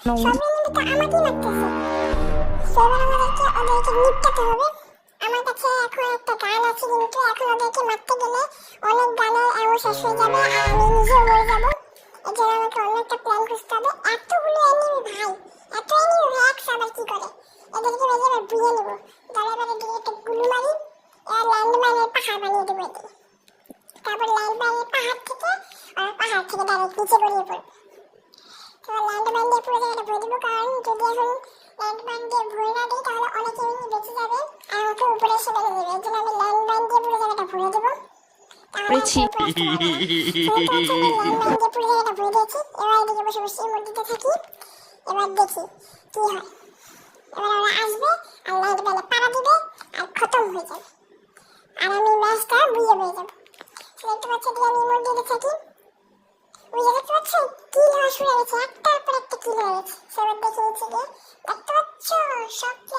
সবাই মিলে তো আমাকেই মারতেছে। সেবার ওদেরকে নিপটাতে হবে। আমার কাছে এখন একটা গান আছে, কিন্তু এখন ওদেরকে মারতে গেলে অনেক গানের এমন শেষ হয়ে যাবে আর আমি নিজেও মরে যাবো। এই জন্য আমাকে অন্য একটা প্ল্যান খুঁজতে হবে। এতগুলো এনিমি ভাই, এত এনিমি ভাই একসাথে কি করে? এদেরকে বেজে এবার বুঝে নেবো। দলে বেড়ে গিয়ে একটা গুলি মারি, এবার ল্যান্ডমাইনের পাহাড় বানিয়ে দেবো এদের। তারপর ল্যান্ডমাইনের পাহাড় থেকে ডাইরেক্ট নিচে গড়িয়ে পড়বে। তারপর ল্যান্ডমাইন দিয়ে পুরো জায়গাটা ভরে দেবো, কারণ যদি এখন ল্যান্ডমাইন দিয়ে ভরে না দিই তাহলে অনেক এনিমি বেঁচে যাবে আর আমাকে উপরে এসে মেরে দেবে। এই জন্য আমি ল্যান্ডমাইন দিয়ে পুরো জায়গাটা ভরে দেবো। এবার দেখি কি হয়। এবার ওরা আসবে আর ল্যান্ডমাইনে পাড়া দিবে আর খতম হয়ে যাবে, আর আমি ম্যাচটা বুঝে হয়ে যাবো। দেখতে পাচ্ছি দিয়ে আমি ইমোট দিয়ে থাকি। বুঝে দেখতে পাচ্ছেন কিল হওয়া শুরু হয়ে গেছে, একটার পর একটা কিল হয়ে গেছে। সেবার দেখে নিচ্ছি গিয়ে দেখতে পাচ্ছ সব কি